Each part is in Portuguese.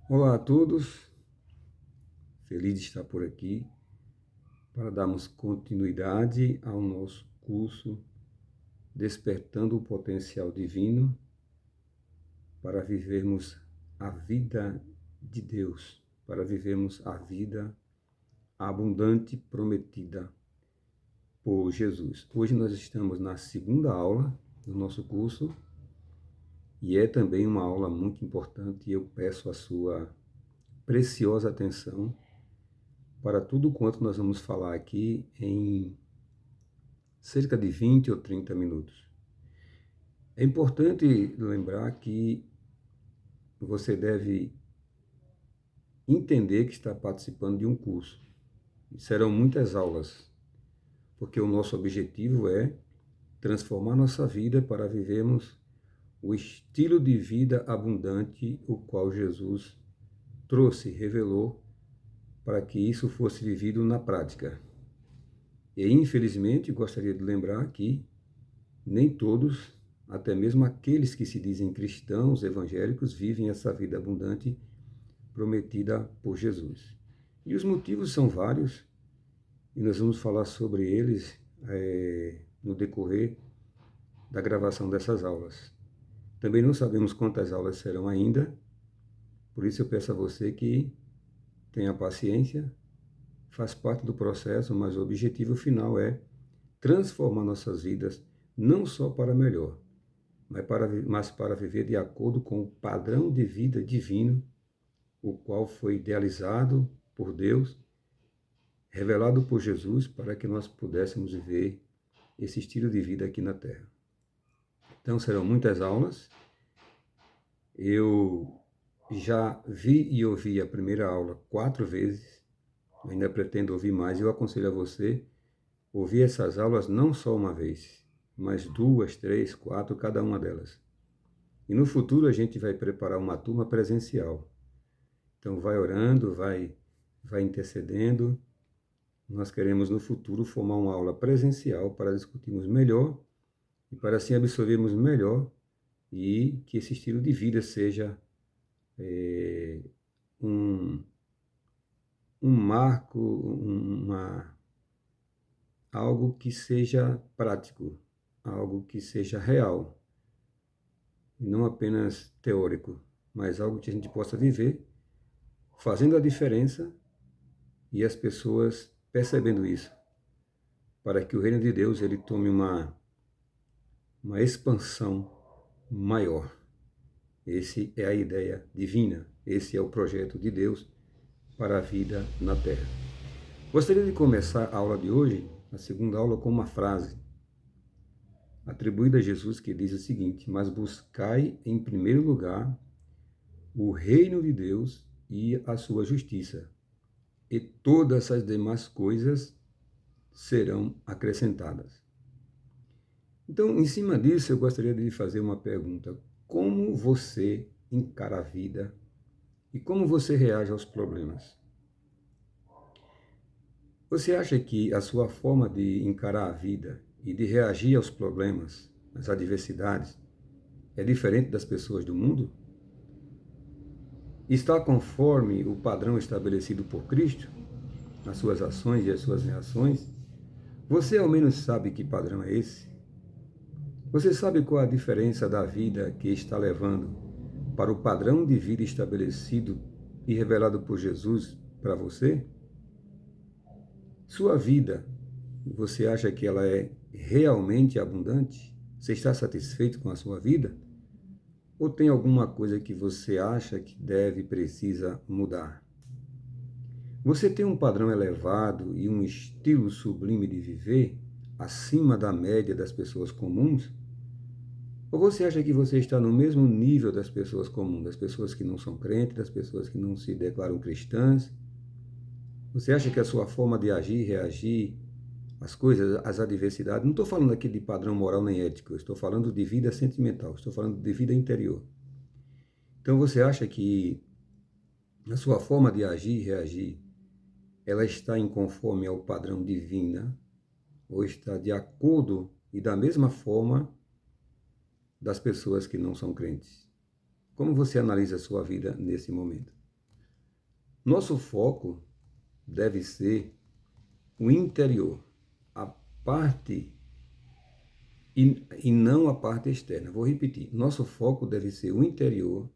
Olá a todos, feliz de estar por aqui para darmos continuidade ao nosso curso Despertando o Potencial Divino para vivermos a vida de Deus, para vivermos a vida abundante prometida por Jesus. Hoje nós estamos na segunda aula do nosso curso e é também uma aula muito importante e eu peço a sua preciosa atenção para tudo quanto nós vamos falar aqui em cerca de 20 ou 30 minutos. É importante lembrar que você deve entender que está participando de um curso. E serão muitas aulas, porque o nosso objetivo é transformar nossa vida para vivermos o estilo de vida abundante o qual Jesus trouxe, revelou, para que isso fosse vivido na prática. E, infelizmente, gostaria de lembrar que nem todos, até mesmo aqueles que se dizem cristãos evangélicos, vivem essa vida abundante prometida por Jesus. E os motivos são vários, e nós vamos falar sobre eles no decorrer da gravação dessas aulas. Também não sabemos quantas aulas serão ainda, por isso eu peço a você que tenha paciência, faz parte do processo, mas o objetivo final é transformar nossas vidas não só para melhor, mas para viver de acordo com o padrão de vida divino, o qual foi idealizado por Deus, revelado por Jesus, para que nós pudéssemos viver esse estilo de vida aqui na Terra. Então serão muitas aulas. Eu já vi e ouvi a primeira aula 4 vezes, ainda pretendo ouvir mais. Eu aconselho a você ouvir essas aulas não só uma vez, mas 2, 3, 4, cada uma delas. E no futuro a gente vai preparar uma turma presencial. Então vai orando, vai intercedendo. Nós queremos no futuro formar uma aula presencial para discutirmos melhor e para assim absorvermos melhor e que esse estilo de vida seja um marco, algo que seja prático, algo que seja real, e não apenas teórico, mas algo que a gente possa viver, fazendo a diferença e as pessoas percebendo isso, para que o reino de Deus ele tome uma expansão maior. Esse é a ideia divina, esse é o projeto de Deus para a vida na Terra. Gostaria de começar a aula de hoje, a segunda aula, com uma frase atribuída a Jesus que diz o seguinte: mas buscai em primeiro lugar o reino de Deus e a sua justiça, e todas as demais coisas serão acrescentadas. Então, em cima disso, eu gostaria de lhe fazer uma pergunta: como você encara a vida e como você reage aos problemas? Você acha que a sua forma de encarar a vida e de reagir aos problemas, às adversidades, é diferente das pessoas do mundo? Está conforme o padrão estabelecido por Cristo, nas suas ações e as suas reações? Você ao menos sabe que padrão é esse? Você sabe qual a diferença da vida que está levando para o padrão de vida estabelecido e revelado por Jesus para você? Sua vida, você acha que ela é realmente abundante? Você está satisfeito com a sua vida? Ou tem alguma coisa que você acha que precisa mudar? Você tem um padrão elevado e um estilo sublime de viver acima da média das pessoas comuns? Ou você acha que você está no mesmo nível das pessoas comuns, das pessoas que não são crentes, das pessoas que não se declaram cristãs? Você acha que a sua forma de agir, reagir às coisas, às adversidades, não estou falando aqui de padrão moral nem ético, eu estou falando de vida sentimental, estou falando de vida interior. Então você acha que a sua forma de agir e reagir, ela está em conforme ao padrão divino, ou está de acordo e da mesma forma das pessoas que não são crentes? Como você analisa a sua vida nesse momento? Nosso foco deve ser o interior, a parte e não a parte externa. Vou repetir. Nosso foco deve ser o interior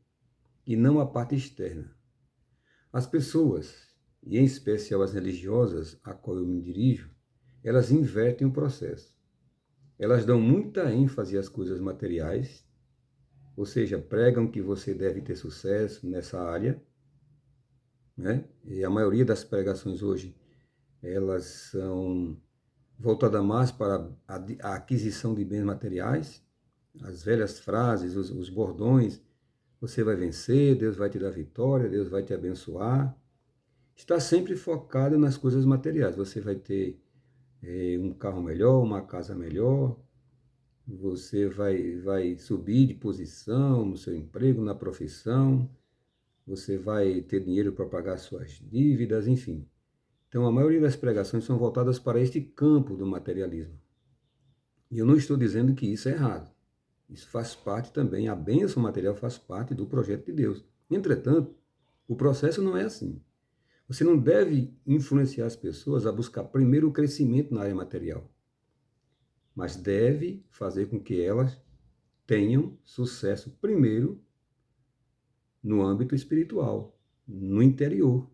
e não a parte externa. As pessoas, e em especial as religiosas a qual eu me dirijo, elas invertem o processo. Elas dão muita ênfase às coisas materiais, ou seja, pregam que você deve ter sucesso nessa área, né? E a maioria das pregações hoje, elas são voltadas mais para a aquisição de bens materiais, as velhas frases, os bordões, você vai vencer, Deus vai te dar vitória, Deus vai te abençoar. Está sempre focado nas coisas materiais. Você vai ter um carro melhor, uma casa melhor, você vai subir de posição no seu emprego, na profissão, você vai ter dinheiro para pagar suas dívidas, enfim. Então, a maioria das pregações são voltadas para este campo do materialismo. E eu não estou dizendo que isso é errado. Isso faz parte também, a bênção material faz parte do projeto de Deus. Entretanto, o processo não é assim. Você não deve influenciar as pessoas a buscar primeiro o crescimento na área material, mas deve fazer com que elas tenham sucesso primeiro no âmbito espiritual, no interior.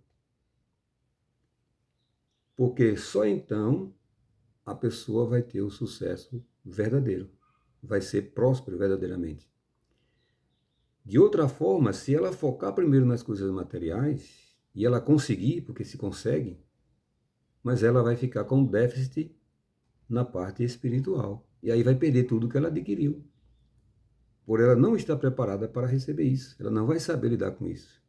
Porque só então a pessoa vai ter o sucesso verdadeiro, vai ser próspero verdadeiramente. De outra forma, se ela focar primeiro nas coisas materiais, e ela conseguir, porque se consegue, mas ela vai ficar com déficit na parte espiritual. E aí vai perder tudo que ela adquiriu. Por ela não estar preparada para receber isso. Ela não vai saber lidar com isso.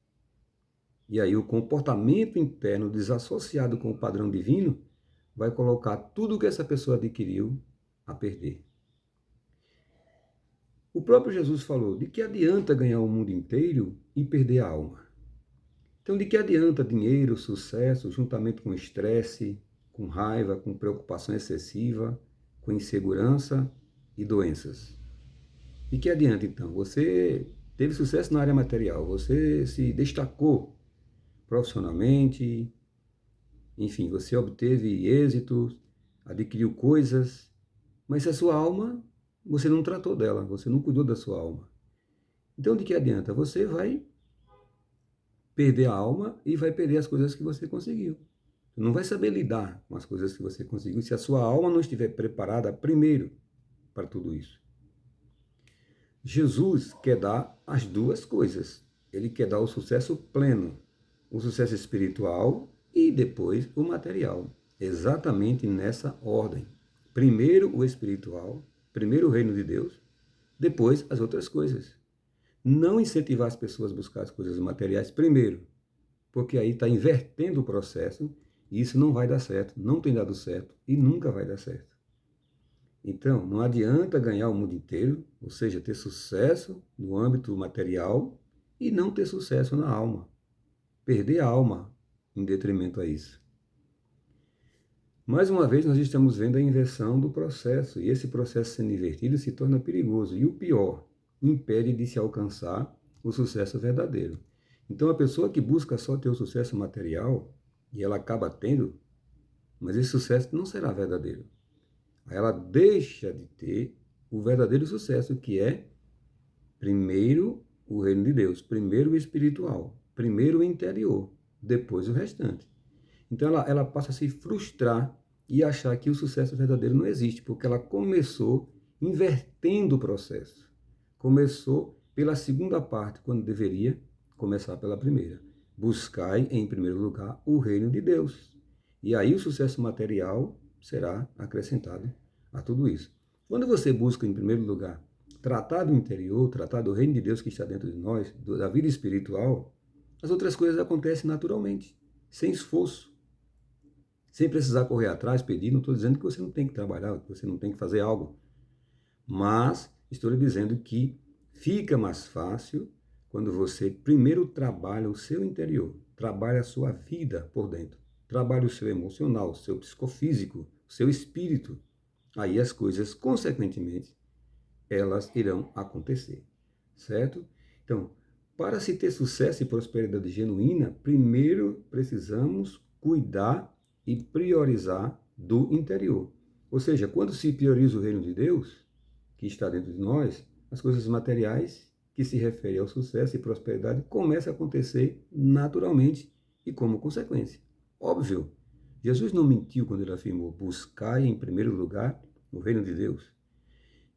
E aí o comportamento interno desassociado com o padrão divino vai colocar tudo que essa pessoa adquiriu a perder. O próprio Jesus falou: de que adianta ganhar o mundo inteiro e perder a alma? Então, de que adianta dinheiro, sucesso, juntamente com estresse, com raiva, com preocupação excessiva, com insegurança e doenças? De que adianta, então? Você teve sucesso na área material, você se destacou profissionalmente, enfim, você obteve êxitos, adquiriu coisas, mas se a sua alma, você não tratou dela, você não cuidou da sua alma. Então, de que adianta? Você vai perder a alma e vai perder as coisas que você conseguiu. Você não vai saber lidar com as coisas que você conseguiu se a sua alma não estiver preparada primeiro para tudo isso. Jesus quer dar as duas coisas. Ele quer dar o sucesso pleno, o sucesso espiritual e depois o material. Exatamente nessa ordem. Primeiro o espiritual, primeiro o reino de Deus, depois as outras coisas. Não incentivar as pessoas a buscar as coisas materiais primeiro, porque aí está invertendo o processo e isso não vai dar certo, não tem dado certo e nunca vai dar certo. Então, não adianta ganhar o mundo inteiro, ou seja, ter sucesso no âmbito material e não ter sucesso na alma. Perder a alma em detrimento a isso. Mais uma vez, nós estamos vendo a inversão do processo, e esse processo sendo invertido se torna perigoso. E o pior, impede de se alcançar o sucesso verdadeiro. Então, a pessoa que busca só ter o sucesso material, e ela acaba tendo, mas esse sucesso não será verdadeiro. Aí ela deixa de ter o verdadeiro sucesso, que é, primeiro, o reino de Deus, primeiro o espiritual, primeiro o interior, depois o restante. Então ela passa a se frustrar e achar que o sucesso verdadeiro não existe, porque ela começou invertendo o processo. Começou pela segunda parte, quando deveria começar pela primeira. Buscai, em primeiro lugar, o reino de Deus. E aí o sucesso material será acrescentado a tudo isso. Quando você busca, em primeiro lugar, tratar do interior, tratar do reino de Deus que está dentro de nós, da vida espiritual, as outras coisas acontecem naturalmente, sem esforço, sem precisar correr atrás, pedir. Não estou dizendo que você não tem que trabalhar, que você não tem que fazer algo, mas estou lhe dizendo que fica mais fácil quando você primeiro trabalha o seu interior, trabalha a sua vida por dentro, trabalha o seu emocional, o seu psicofísico, o seu espírito. Aí as coisas, consequentemente, elas irão acontecer, certo? Então, para se ter sucesso e prosperidade genuína, primeiro precisamos cuidar e priorizar do interior. Ou seja, quando se prioriza o reino de Deus, que está dentro de nós, as coisas materiais que se referem ao sucesso e prosperidade começam a acontecer naturalmente e como consequência. Óbvio, Jesus não mentiu quando ele afirmou: buscai em primeiro lugar o reino de Deus,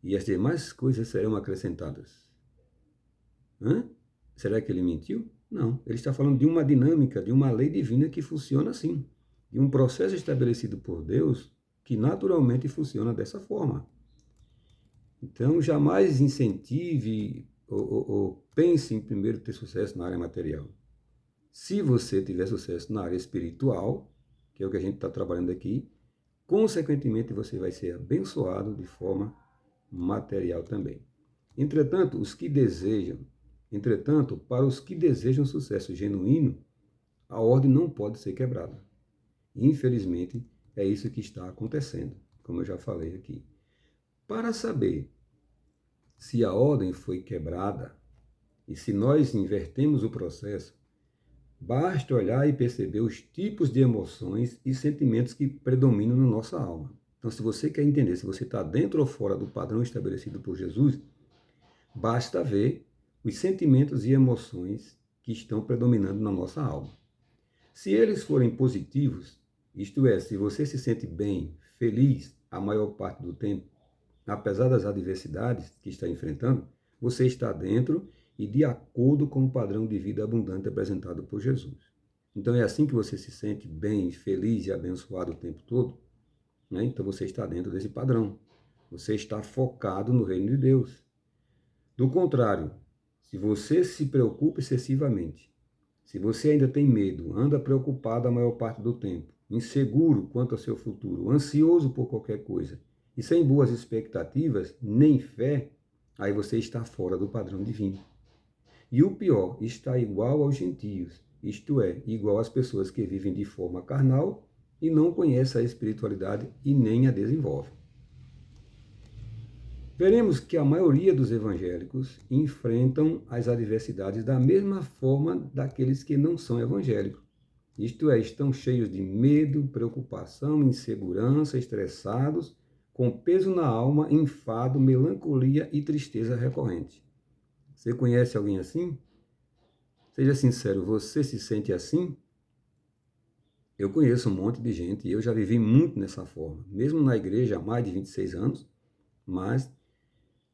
e as demais coisas serão acrescentadas. Será que ele mentiu? Não. Ele está falando de uma dinâmica, de uma lei divina que funciona assim. De um processo estabelecido por Deus que naturalmente funciona dessa forma. Então, jamais incentive ou pense em primeiro ter sucesso na área material. Se você tiver sucesso na área espiritual, que é o que a gente está trabalhando aqui, consequentemente você vai ser abençoado de forma material também. Entretanto, para os que desejam sucesso genuíno, a ordem não pode ser quebrada. Infelizmente, é isso que está acontecendo, como eu já falei aqui. Para saber se a ordem foi quebrada e se nós invertemos o processo, basta olhar e perceber os tipos de emoções e sentimentos que predominam na nossa alma. Então, se você quer entender se você está dentro ou fora do padrão estabelecido por Jesus, basta ver os sentimentos e emoções que estão predominando na nossa alma. Se eles forem positivos, isto é, se você se sente bem, feliz a maior parte do tempo, apesar das adversidades que está enfrentando, você está dentro e de acordo com o padrão de vida abundante apresentado por Jesus. Então é assim que você se sente bem, feliz e abençoado o tempo todo, né? Então você está dentro desse padrão. Você está focado no reino de Deus. Do contrário, se você se preocupa excessivamente, se você ainda tem medo, anda preocupado a maior parte do tempo, inseguro quanto ao seu futuro, ansioso por qualquer coisa, e sem boas expectativas, nem fé, aí você está fora do padrão divino. E o pior, está igual aos gentios, isto é, igual às pessoas que vivem de forma carnal e não conhecem a espiritualidade e nem a desenvolvem. Veremos que a maioria dos evangélicos enfrentam as adversidades da mesma forma daqueles que não são evangélicos. Isto é, estão cheios de medo, preocupação, insegurança, estressados, com peso na alma, enfado, melancolia e tristeza recorrente. Você conhece alguém assim? Seja sincero, você se sente assim? Eu conheço um monte de gente e eu já vivi muito nessa forma, mesmo na igreja há mais de 26 anos, mas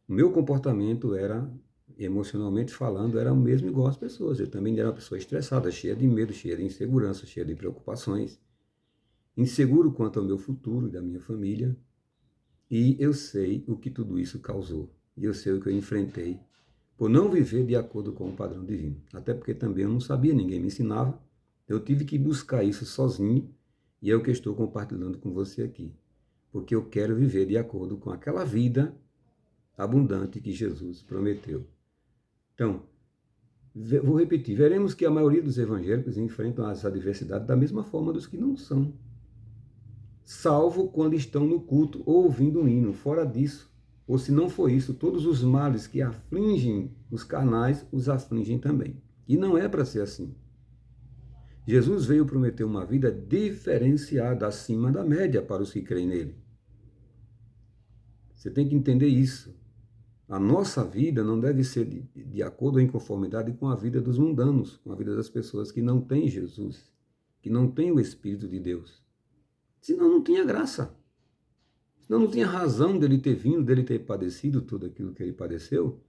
o meu comportamento era, emocionalmente falando, era o mesmo igual às pessoas. Eu também era uma pessoa estressada, cheia de medo, cheia de insegurança, cheia de preocupações, inseguro quanto ao meu futuro e da minha família. E eu sei o que tudo isso causou. E eu sei o que eu enfrentei por não viver de acordo com o padrão divino. Até porque também eu não sabia, ninguém me ensinava. Eu tive que buscar isso sozinho e é o que eu estou compartilhando com você aqui. Porque eu quero viver de acordo com aquela vida abundante que Jesus prometeu. Então, vou repetir, veremos que a maioria dos evangélicos enfrentam as adversidades da mesma forma dos que não são. Salvo quando estão no culto ou ouvindo um hino. Fora disso, ou se não for isso, todos os males que afligem os carnais os afligem também. E não é para ser assim. Jesus veio prometer uma vida diferenciada acima da média para os que creem nele. Você tem que entender isso. A nossa vida não deve ser de acordo ou em conformidade com a vida dos mundanos, com a vida das pessoas que não têm Jesus, que não têm o Espírito de Deus. Senão não tinha graça. Senão não tinha razão dele ter vindo, dele ter padecido tudo aquilo que ele padeceu,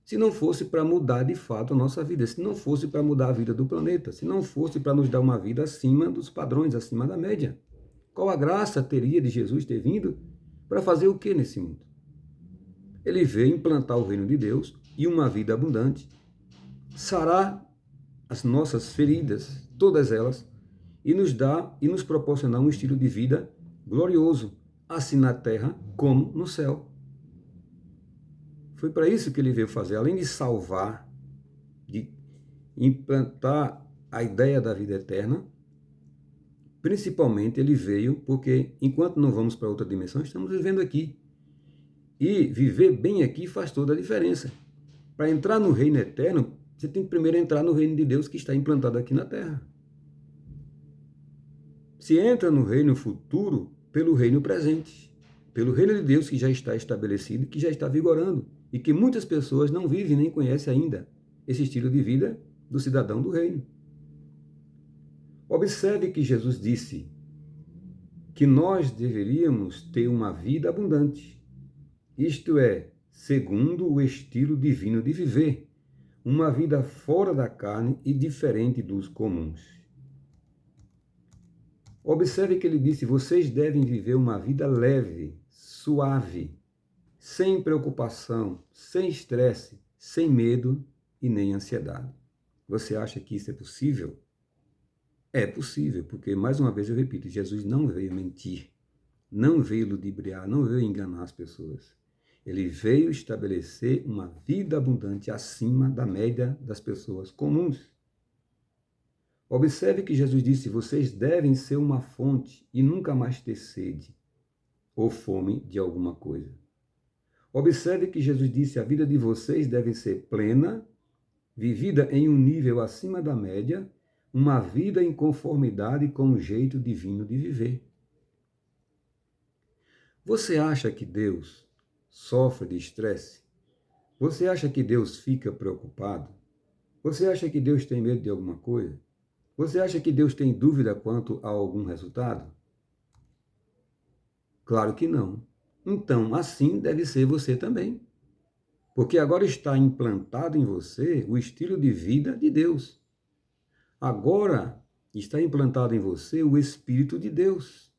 se não fosse para mudar de fato a nossa vida, se não fosse para mudar a vida do planeta, se não fosse para nos dar uma vida acima dos padrões, acima da média. Qual a graça teria de Jesus ter vindo para fazer o que nesse mundo? Ele veio implantar o reino de Deus e uma vida abundante, sarar as nossas feridas, todas elas, e nos dar e nos proporcionar um estilo de vida glorioso, assim na terra como no céu. Foi para isso que ele veio fazer, além de salvar, de implantar a ideia da vida eterna, principalmente ele veio porque enquanto não vamos para outra dimensão, estamos vivendo aqui. E viver bem aqui faz toda a diferença. Para entrar no reino eterno, você tem que primeiro entrar no reino de Deus que está implantado aqui na terra. Se entra no reino futuro pelo reino presente, pelo reino de Deus que já está estabelecido, que já está vigorando e que muitas pessoas não vivem nem conhecem ainda esse estilo de vida do cidadão do reino. Observe que Jesus disse que nós deveríamos ter uma vida abundante, isto é, segundo o estilo divino de viver, uma vida fora da carne e diferente dos comuns. Observe que ele disse: vocês devem viver uma vida leve, suave, sem preocupação, sem estresse, sem medo e nem ansiedade. Você acha que isso é possível? É possível, porque, mais uma vez eu repito, Jesus não veio mentir, não veio ludibriar, não veio enganar as pessoas. Ele veio estabelecer uma vida abundante acima da média das pessoas comuns. Observe que Jesus disse: vocês devem ser uma fonte e nunca mais ter sede ou fome de alguma coisa. Observe que Jesus disse: a vida de vocês deve ser plena, vivida em um nível acima da média, uma vida em conformidade com o jeito divino de viver. Você acha que Deus sofre de estresse? Você acha que Deus fica preocupado? Você acha que Deus tem medo de alguma coisa? Você acha que Deus tem dúvida quanto a algum resultado? Claro que não. Então, assim deve ser você também. Porque agora está implantado em você o estilo de vida de Deus. Agora está implantado em você o Espírito de Deus.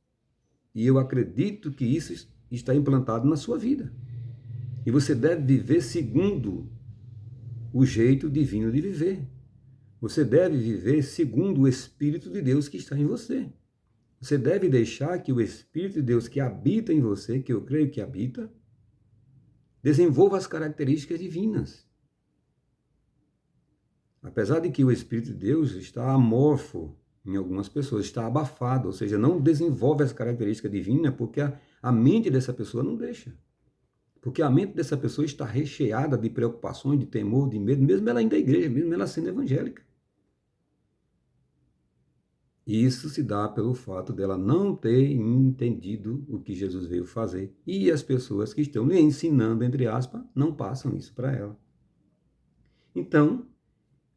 E eu acredito que isso está implantado na sua vida. E você deve viver segundo o jeito divino de viver. Você deve viver segundo o Espírito de Deus que está em você. Você deve deixar que o Espírito de Deus que habita em você, que eu creio que habita, desenvolva as características divinas. Apesar de que o Espírito de Deus está amorfo em algumas pessoas, está abafado, ou seja, não desenvolve as características divinas porque a mente dessa pessoa não deixa. Porque a mente dessa pessoa está recheada de preocupações, de temor, de medo, mesmo ela indo à igreja, mesmo ela sendo evangélica. E isso se dá pelo fato dela não ter entendido o que Jesus veio fazer. E as pessoas que estão lhe ensinando, entre aspas, não passam isso para ela. Então,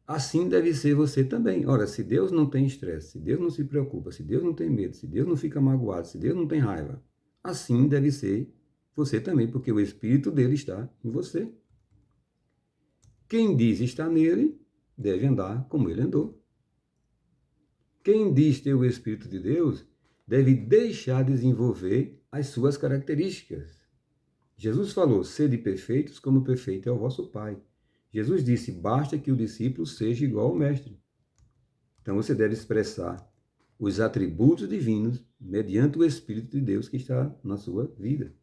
assim deve ser você também. Ora, se Deus não tem estresse, se Deus não se preocupa, se Deus não tem medo, se Deus não fica magoado, se Deus não tem raiva, assim deve ser você também, porque o Espírito dele está em você. Quem diz estar nele, deve andar como ele andou. Quem diz ter o Espírito de Deus, deve deixar desenvolver as suas características. Jesus falou: sede perfeitos como perfeito é o vosso Pai. Jesus disse: basta que o discípulo seja igual ao mestre. Então você deve expressar os atributos divinos mediante o Espírito de Deus que está na sua vida.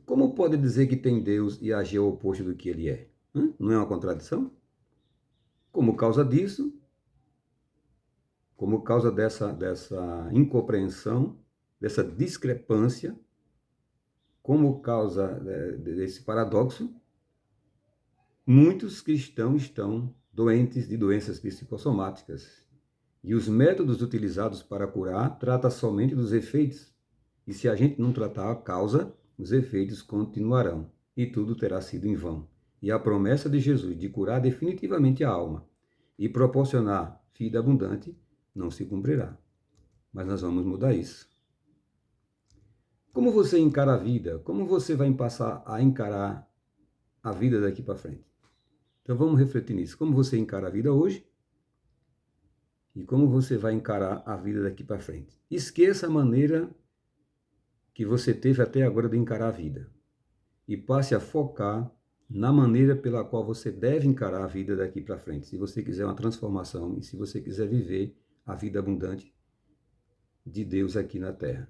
Como pode dizer que tem Deus e agir ao oposto do que ele é? Não é uma contradição? Como causa disso, como causa dessa incompreensão, dessa discrepância, como causa desse paradoxo, muitos cristãos estão doentes de doenças psicossomáticas. E os métodos utilizados para curar tratam somente dos efeitos. E se a gente não tratar a causa, os efeitos continuarão e tudo terá sido em vão. E a promessa de Jesus de curar definitivamente a alma e proporcionar vida abundante não se cumprirá. Mas nós vamos mudar isso. Como você encara a vida? Como você vai passar a encarar a vida daqui para frente? Então vamos refletir nisso. Como você encara a vida hoje? E como você vai encarar a vida daqui para frente? Esqueça a maneira que você teve até agora de encarar a vida. E passe a focar na maneira pela qual você deve encarar a vida daqui para frente. Se você quiser uma transformação e se você quiser viver a vida abundante de Deus aqui na Terra.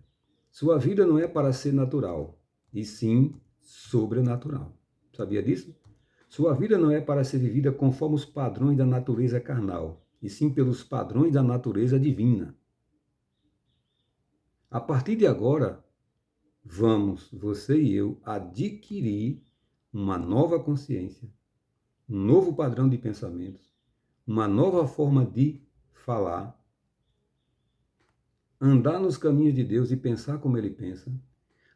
Sua vida não é para ser natural, e sim sobrenatural. Sabia disso? Sua vida não é para ser vivida conforme os padrões da natureza carnal, e sim pelos padrões da natureza divina. A partir de agora, vamos, você e eu, adquirir uma nova consciência, um novo padrão de pensamentos, uma nova forma de falar, andar nos caminhos de Deus e pensar como Ele pensa,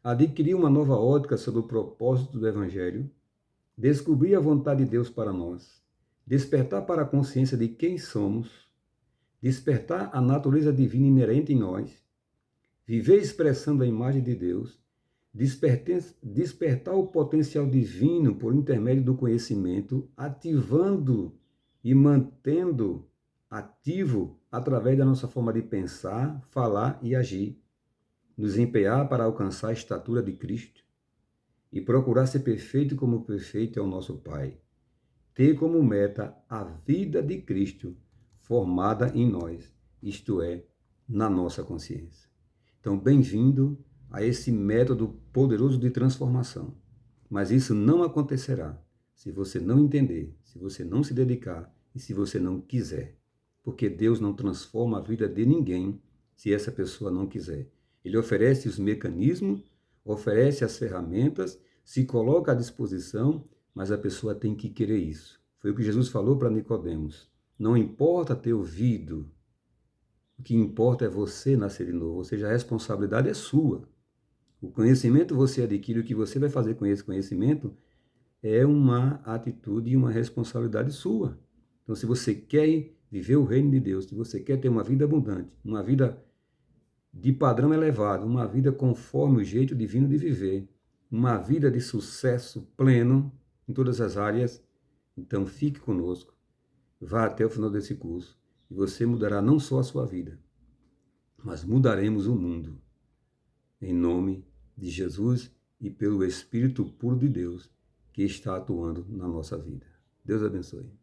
adquirir uma nova ótica sobre o propósito do Evangelho, descobrir a vontade de Deus para nós, despertar para a consciência de quem somos, despertar a natureza divina inerente em nós, viver expressando a imagem de Deus, despertar o potencial divino por intermédio do conhecimento, ativando e mantendo ativo através da nossa forma de pensar, falar e agir, nos empenhar para alcançar a estatura de Cristo e procurar ser perfeito como perfeito é o nosso Pai. Ter como meta a vida de Cristo formada em nós, isto é, na nossa consciência. Então, bem-vindo a esse método poderoso de transformação. Mas isso não acontecerá se você não entender, se você não se dedicar e se você não quiser. Porque Deus não transforma a vida de ninguém se essa pessoa não quiser. Ele oferece os mecanismos, oferece as ferramentas, se coloca à disposição, mas a pessoa tem que querer isso. Foi o que Jesus falou para Nicodemos. Não importa ter ouvido, o que importa é você nascer de novo, ou seja, a responsabilidade é sua. O conhecimento você adquire, o que você vai fazer com esse conhecimento é uma atitude e uma responsabilidade sua. Então, se você quer viver o reino de Deus, se você quer ter uma vida abundante, uma vida de padrão elevado, uma vida conforme o jeito divino de viver, uma vida de sucesso pleno em todas as áreas, então fique conosco, vá até o final desse curso e você mudará não só a sua vida, mas mudaremos o mundo. Em nome de Jesus e pelo Espírito puro de Deus que está atuando na nossa vida. Deus abençoe.